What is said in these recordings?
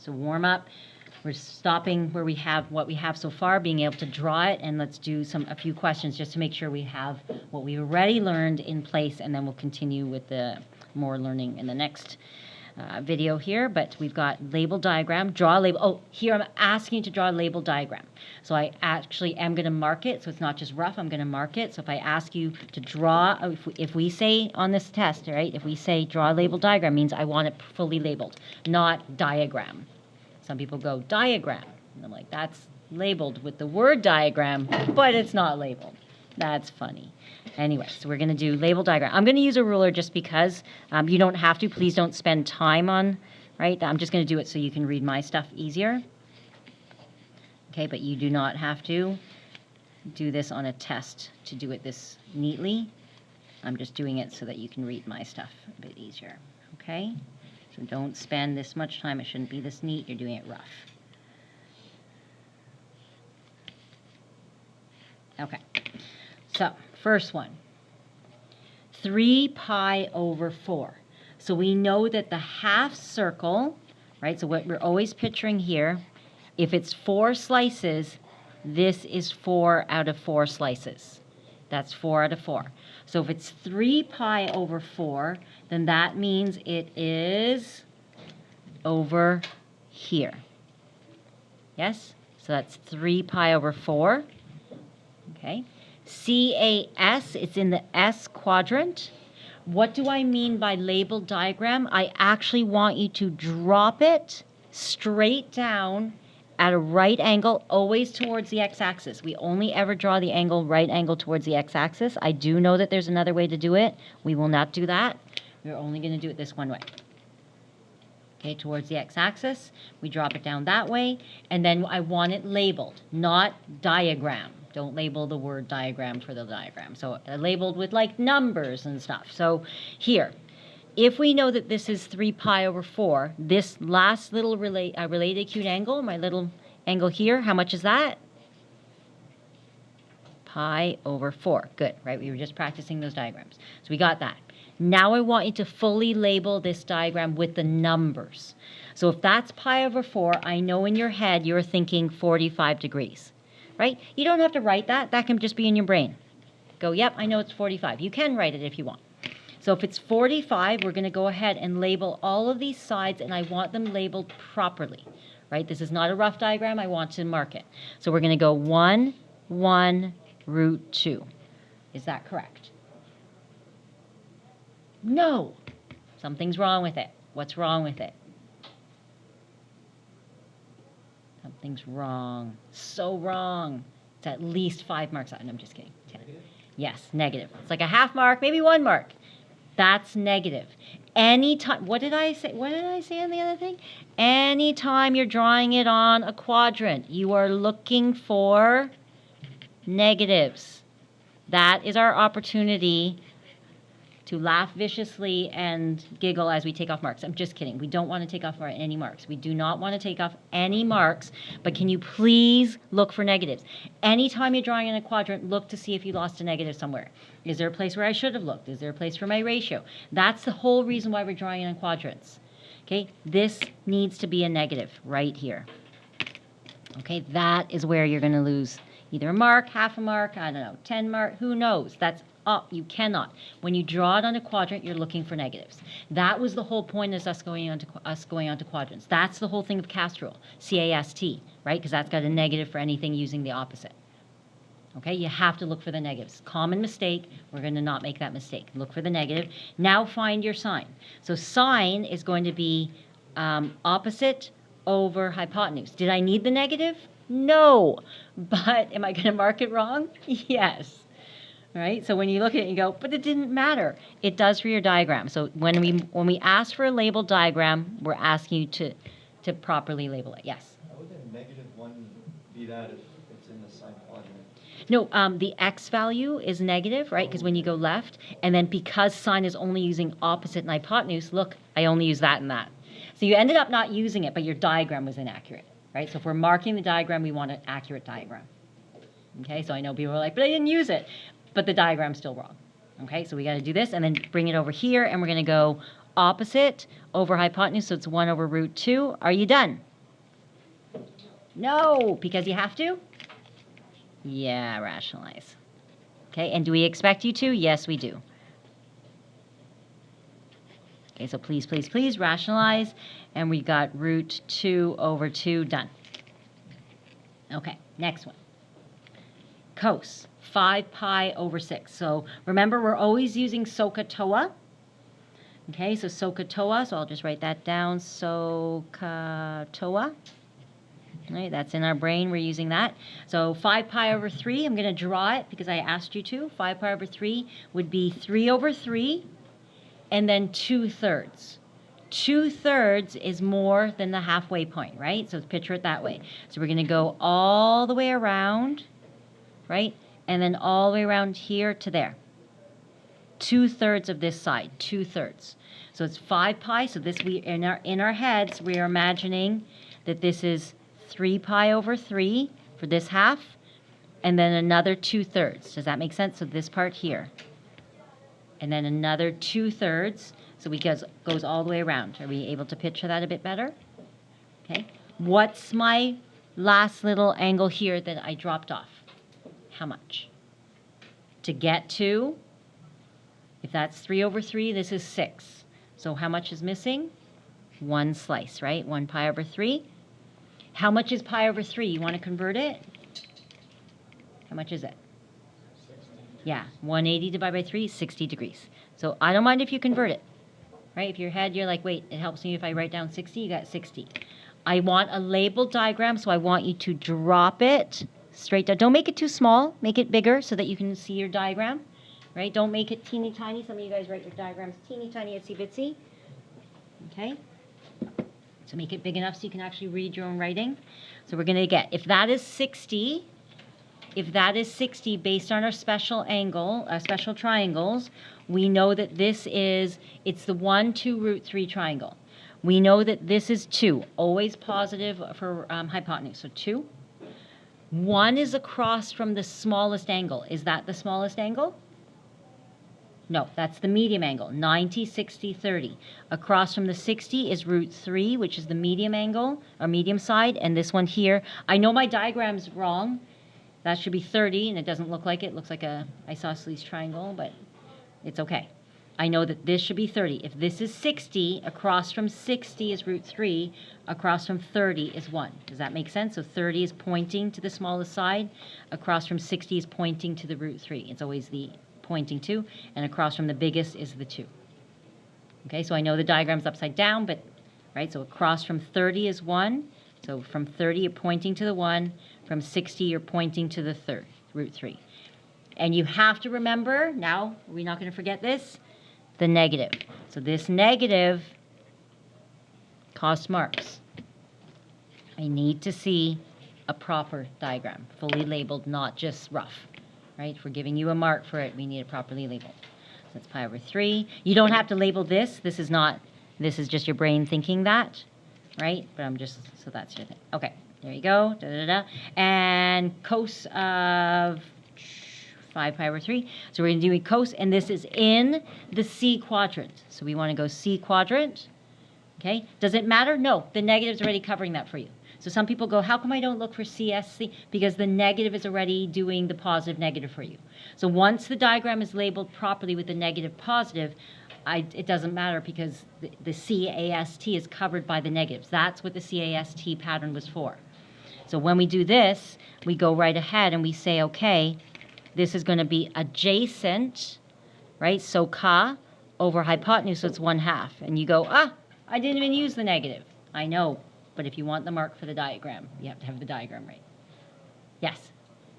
So warm up. We're stopping where we have what we have so far, being able to draw it, and let's do a few questions just to make sure we have what we already learned in place, and then we'll continue with the more learning in the next video here. But we've got label diagram, draw a label. Oh, here I'm asking you to draw a label diagram. So I actually am going to mark it, so it's not just rough, I'm going to mark it. So if I ask you to draw, if we say on this test, right, if we say draw a label diagram, means I want it fully labeled, not diagram. Some people go diagram, and I'm like, that's labeled with the word diagram, but it's not labeled. That's funny. Anyway, so we're going to do label diagram. I'm going to use a ruler just because you don't have to. Please don't spend time on, right? I'm just going to do it so you can read my stuff easier. Okay, but you do not have to do this on a test to do it this neatly. I'm just doing it so that you can read my stuff a bit easier. Okay? So don't spend this much time. It shouldn't be this neat. You're doing it rough. Okay. So, first one. 3 pi over 4. So we know that the half circle, right, so what we're always picturing here, if it's 4 slices, this is 4 out of 4 slices. That's 4 out of 4. So if it's 3 pi over 4, then that means it is over here. Yes? So that's 3 pi over 4. Okay. CAS, it's in the S quadrant. What do I mean by label diagram? I actually want you to drop it straight down at a right angle, always towards the x-axis. We only ever draw the angle, right angle towards the x-axis. I do know that there's another way to do it. We will not do that. We're only going to do it this one way. Okay, towards the x-axis. We drop it down that way, and then I want it labeled, not diagram. Don't label the word diagram for the diagram. So labeled with like numbers and stuff. So here, if we know that this is 3 pi over 4, this last little related acute angle, my little angle here, how much is that? Pi over 4. Good, right? We were just practicing those diagrams. So we got that. Now I want you to fully label this diagram with the numbers. So if that's pi over 4, I know in your head you're thinking 45 degrees, right? You don't have to write that. That can just be in your brain. Go, yep, I know it's 45. You can write it if you want. So if it's 45, we're going to go ahead and label all of these sides, and I want them labeled properly, right? This is not a rough diagram. I want to mark it. So we're going to go 1, 1, root 2. Is that correct? No. Something's wrong with it. What's wrong with it? Something's wrong. So wrong. It's at least 5 marks. No, I'm just kidding. 10. Yes, negative. It's like a half mark, maybe 1 mark. That's negative. Anytime, what did I say? What did I say on the other thing? Anytime you're drawing it on a quadrant, you are looking for negatives. That is our opportunity to laugh viciously and giggle as we take off marks. I'm just kidding. We don't want to take off any marks. We do not want to take off any marks, but can you please look for negatives? Anytime you're drawing in a quadrant, look to see if you lost a negative somewhere. Is there a place where I should have looked? Is there a place for my ratio? That's the whole reason why we're drawing in quadrants. Okay, this needs to be a negative right here. Okay, that is where you're going to lose either a mark, half a mark, I don't know, 10 mark, who knows? That's up. You cannot. When you draw it on a quadrant, you're looking for negatives. That was the whole point of us going on to quadrants. That's the whole thing of CAST rule, C-A-S-T, right? Because that's got a negative for anything using the opposite. Okay, you have to look for the negatives. Common mistake. We're going to not make that mistake. Look for the negative. Now find your sign. So sine is going to be opposite over hypotenuse. Did I need the negative? No. But am I going to mark it wrong? Yes. Right? So when you look at it, you go, but it didn't matter. It does for your diagram. So when we ask for a labeled diagram, we're asking you to properly label it. Yes? How would the -1 be that if it's in the sine quadrant? No, the x value is negative, right? Because when you go left, and then because sine is only using opposite and hypotenuse, look, I only use that and that. So you ended up not using it, but your diagram was inaccurate, right? So if we're marking the diagram, we want an accurate diagram. Okay, so I know people are like, but I didn't use it. But the diagram's still wrong. Okay, so we got to do this and then bring it over here, and we're going to go opposite over hypotenuse, so it's 1 over root 2. Are you done? No, because you have to? Yeah, rationalize. Okay, and do we expect you to? Yes, we do. Okay, so please, please, please rationalize. And we got root 2 over 2 done. Okay, next one. Cos, 5 pi over 6. So remember, we're always using SOHCAHTOA. Okay, so SOHCAHTOA, so I'll just write that down, SOHCAHTOA. Right, that's in our brain, we're using that. So 5 pi over 3, I'm going to draw it because I asked you to. 5 pi over 3 would be 3 over 3, and then 2/3. 2/3 is more than the halfway point, right? So picture it that way. So we're going to go all the way around, right? And then all the way around here to there. 2/3 of this side, 2/3. So it's 5 pi. So this, we in our heads, we are imagining that this is 3 pi over 3 for this half, and then another 2/3. Does that make sense? So this part here. And then another 2/3. So it goes all the way around. Are we able to picture that a bit better? Okay. What's my last little angle here that I dropped off? How much? To get to, if that's 3 over 3, this is 6. So how much is missing? 1 slice, right? 1 pi over 3. How much is pi over 3? You want to convert it? How much is it? 60. Yeah, 180 divided by 3 is 60 degrees. So I don't mind if you convert it, right? If your head, you're like, wait, it helps me if I write down 60, you got 60. I want a labeled diagram, so I want you to drop it straight down. Don't make it too small. Make it bigger so that you can see your diagram, right? Don't make it teeny tiny. Some of you guys write your diagrams teeny tiny, itsy bitsy. Okay? So make it big enough so you can actually read your own writing. So we're going to get, if that is 60 based on our special angle, special triangles, we know that this is, it's the 1, 2, root 3 triangle. We know that this is 2, always positive for hypotenuse, so 2. 1 is across from the smallest angle. Is that the smallest angle? No, that's the medium angle, 90, 60, 30. Across from the 60 is root 3, which is the medium angle, or medium side, and this one here, I know my diagram's wrong. That should be 30, and it doesn't look like it. It looks like a isosceles triangle, but it's okay. I know that this should be 30. If this is 60, across from 60 is root 3, across from 30 is 1. Does that make sense? So 30 is pointing to the smallest side, across from 60 is pointing to the root 3. It's always the pointing to, and across from the biggest is the 2. Okay, so I know the diagram's upside down, but, right, so across from 30 is 1. So from 30, you're pointing to the 1. From 60, you're pointing to the third, root 3. And you have to remember, now, we're not going to forget this, the negative. So this negative costs marks. I need to see a proper diagram, fully labeled, not just rough. Right? If we're giving you a mark for it, we need it properly labeled. So that's pi over 3. You don't have to label this. This is just your brain thinking that, right? But I'm just, so that's your thing. Okay, there you go. Da, da, da. And cos of 5 pi over 3. So we're going to do cos, and this is in the C quadrant. So we want to go C quadrant. Okay, does it matter? No, the negative's already covering that for you. So some people go, how come I don't look for CSC? Because the negative is already doing the positive negative for you. So once the diagram is labeled properly with the negative positive, it doesn't matter because the CAST is covered by the negatives. That's what the CAST pattern was for. So when we do this, we go right ahead and we say, okay, this is going to be adjacent, right? So ka over hypotenuse, so it's 1/2. And you go, I didn't even use the negative. I know. But if you want the mark for the diagram, you have to have the diagram right. Yes?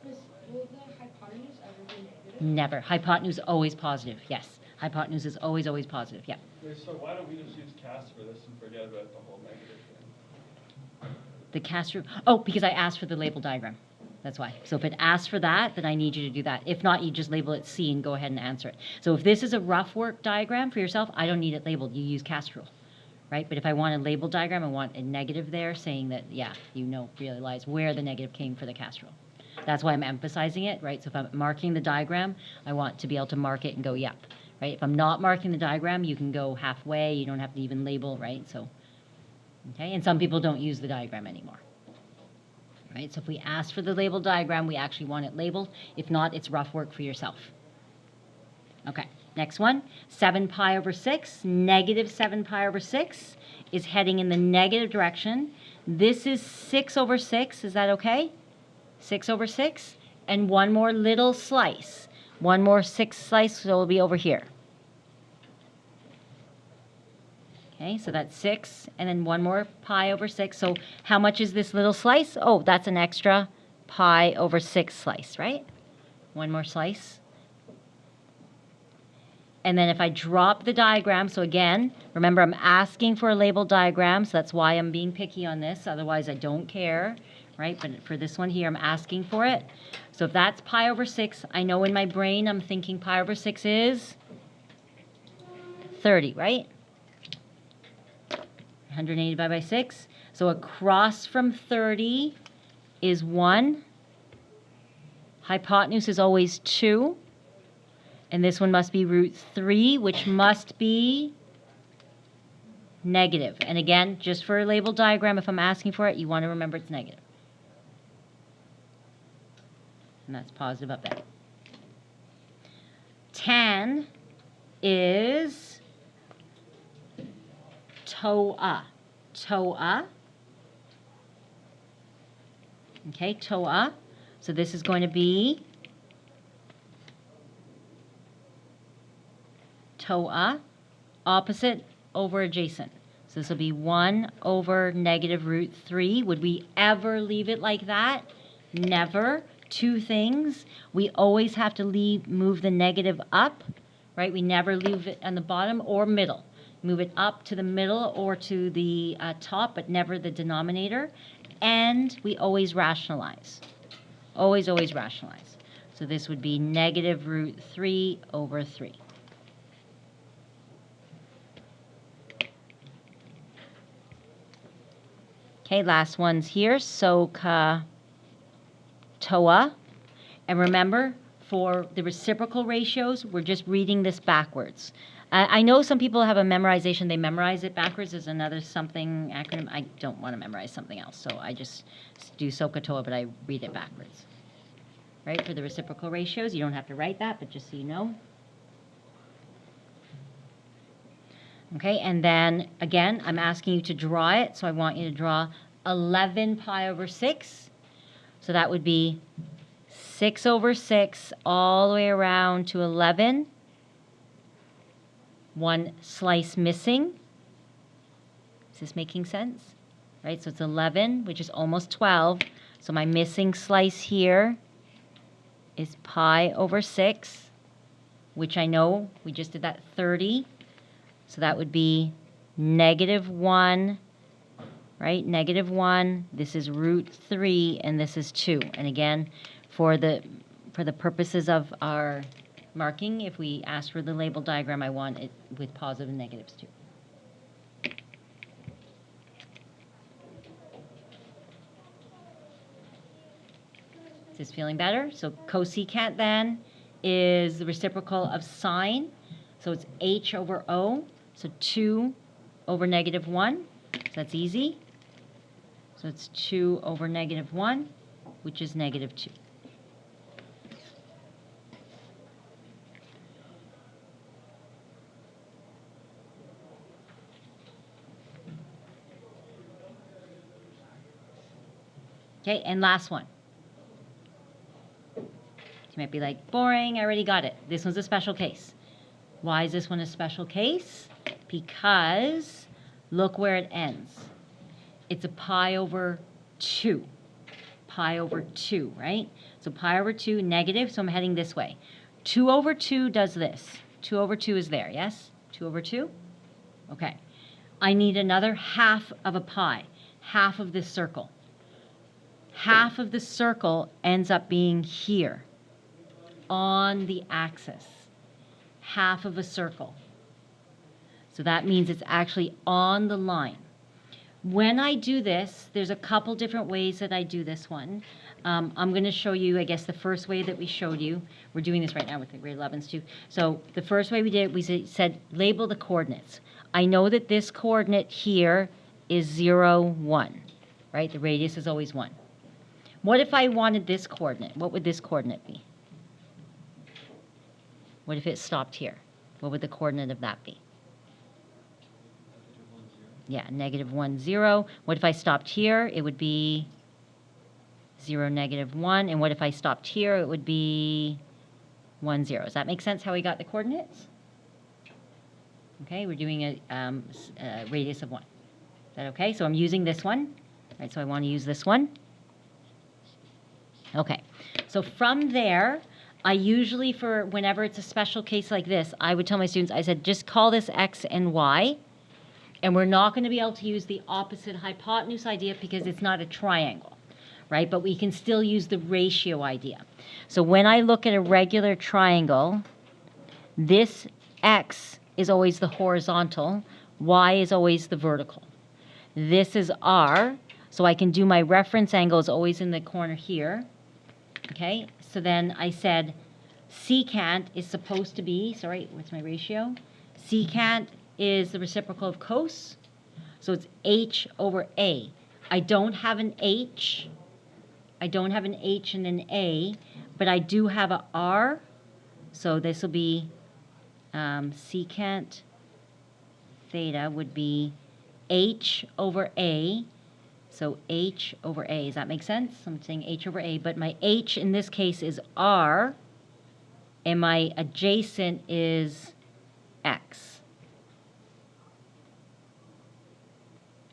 Will the hypotenuse ever be negative? Never. Hypotenuse always positive. Yes. Hypotenuse is always, always positive. Yeah. Wait, so why don't we just use cast for this and forget about the whole negative thing? The cast root. Oh, because I asked for the label diagram. That's why. So if it asks for that, then I need you to do that. If not, you just label it C and go ahead and answer it. So if this is a rough work diagram for yourself, I don't need it labeled. You use cast rule. Right? But if I want a label diagram, I want a negative there saying that, yeah, realize where the negative came for the cast rule. That's why I'm emphasizing it, right? So if I'm marking the diagram, I want to be able to mark it and go, yep, right? If I'm not marking the diagram, you can go halfway. You don't have to even label, right? So, okay? And some people don't use the diagram anymore. right? So if we ask for the label diagram, we actually want it labeled. If not, it's rough work for yourself. Okay, next one. 7 pi over 6, negative 7 pi over 6 is heading in the negative direction. This is 6 over 6. Is that okay? 6 over 6. And one more little slice. One more 6 slice, so it'll be over here. Okay, so that's 6, and then one more pi over 6. So how much is this little slice? Oh, that's an extra pi over 6 slice, right? One more slice. And then if I drop the diagram, so again, remember I'm asking for a label diagram, so that's why I'm being picky on this. Otherwise, I don't care, right? But for this one here, I'm asking for it. So if that's pi over 6, I know in my brain I'm thinking pi over 6 is 30, right? 180 divided by 6. So across from 30 is 1. Hypotenuse is always 2. And this one must be root 3, which must be negative. And again, just for a label diagram, if I'm asking for it, you want to remember it's negative. And that's positive up there. Tan is toa. Toa. Okay, toa. So this is going to be toa, opposite over adjacent. So this will be 1 over negative root 3. Would we ever leave it like that? Never. Two things. We always have to move the negative up, right? We never leave it on the bottom or middle. Move it up to the middle or to the top, but never the denominator. And we always rationalize. Always, always rationalize. So this would be negative root 3 over 3. Okay, last one's here, soka toa. And remember, for the reciprocal ratios, we're just reading this backwards. I know some people have a memorization, they memorize it backwards. There's another something acronym. I don't want to memorize something else, so I just do soka toa, but I read it backwards. Right, for the reciprocal ratios, you don't have to write that, but just so you know. Okay, and then again, I'm asking you to draw it, so I want you to draw 11 pi over 6. So that would be 6 over 6 all the way around to 11. One slice missing. Is this making sense? Right, so it's 11, which is almost 12. So my missing slice here is pi over 6, which I know we just did that 30. So that would be negative 1, right? Negative 1. This is root 3, and this is 2. And again, for the purposes of our marking, if we ask for the label diagram, I want it with positive and negatives too. Is this feeling better? So cosecant then is the reciprocal of sine. So it's h over o. So 2 over negative 1. So that's easy. So it's 2 over negative 1, which is negative 2. Okay, and last one. You might be like, boring, I already got it. This one's a special case. Why is this one a special case? Because look where it ends. It's a pi over 2. Pi over 2, right? So pi over 2, negative, so I'm heading this way. 2 over 2 does this. 2 over 2 is there, yes? 2 over 2? Okay. I need another half of a pi, half of this circle. Half of the circle ends up being here on the axis. Half of a circle. So that means it's actually on the line. When I do this, there's a couple different ways that I do this one. I'm going to show you, I guess, the first way that we showed you. We're doing this right now with the grade 11s too. So the first way we did, we said label the coordinates. I know that this coordinate here is 0, 1, right? The radius is always 1. What if I wanted this coordinate? What would this coordinate be? What if it stopped here? What would the coordinate of that be? Yeah, negative 1, 0. What if I stopped here? It would be 0, negative 1. And what if I stopped here? It would be 1, 0. Does that make sense how we got the coordinates? Okay, we're doing a radius of 1. Is that okay? So I'm using this one. Right, so I want to use this one. Okay, so from there, I usually, for whenever it's a special case like this, I would tell my students, I said, just call this x and y. And we're not going to be able to use the opposite hypotenuse idea because it's not a triangle, right? But we can still use the ratio idea. So when I look at a regular triangle, this x is always the horizontal, y is always the vertical. This is r, so I can do my reference angle is always in the corner here. Okay, so then I said secant is supposed to be, sorry, what's my ratio? Secant is the reciprocal of cos, so it's h over a. I don't have an h. I don't have an h and an a, but I do have a r, so this will be secant theta would be h over a. So h over a, does that make sense? I'm saying h over a, but my h in this case is r, and my adjacent is x.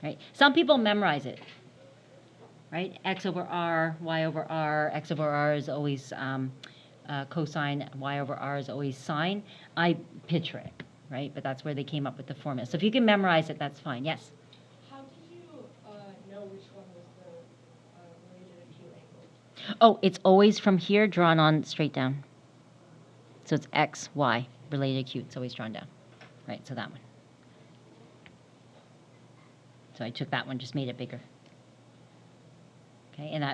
Right? Some people memorize it, right? X over r, y over r, x over r is always cosine, y over r is always sine. I picture it, right? But that's where they came up with the formula. So if you can memorize it, that's fine. Yes? How did you know which one was the related acute angle? Oh, it's always from here drawn on straight down. So it's x, y, related acute. It's always drawn down. Right, so that one. So I took that one, just made it bigger. Okay, and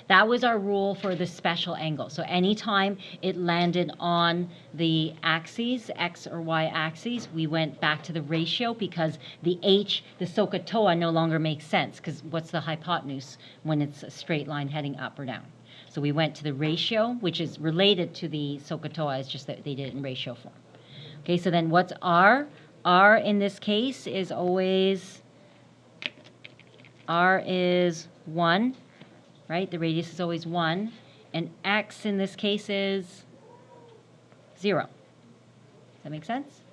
that was our rule for the special angle. So anytime it landed on the axes, x or y axes, we went back to the ratio because the h, the SOHCAHTOA, no longer makes sense because what's the hypotenuse when it's a straight line heading up or down? So we went to the ratio, which is related to the SOHCAHTOA, it's just that they did it in ratio form. Okay, so then what's r? R in this case is always, r is 1. Right? The radius is always 1. And x in this case is 0. Does that make sense?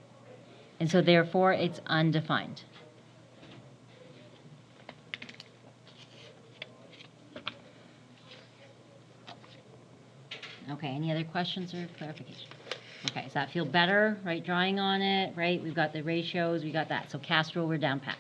And so therefore it's undefined. Okay, any other questions or clarification? Okay, does that feel better, right? Drawing on it, right? We've got the ratios, we got that. So cast rule, we're down pat.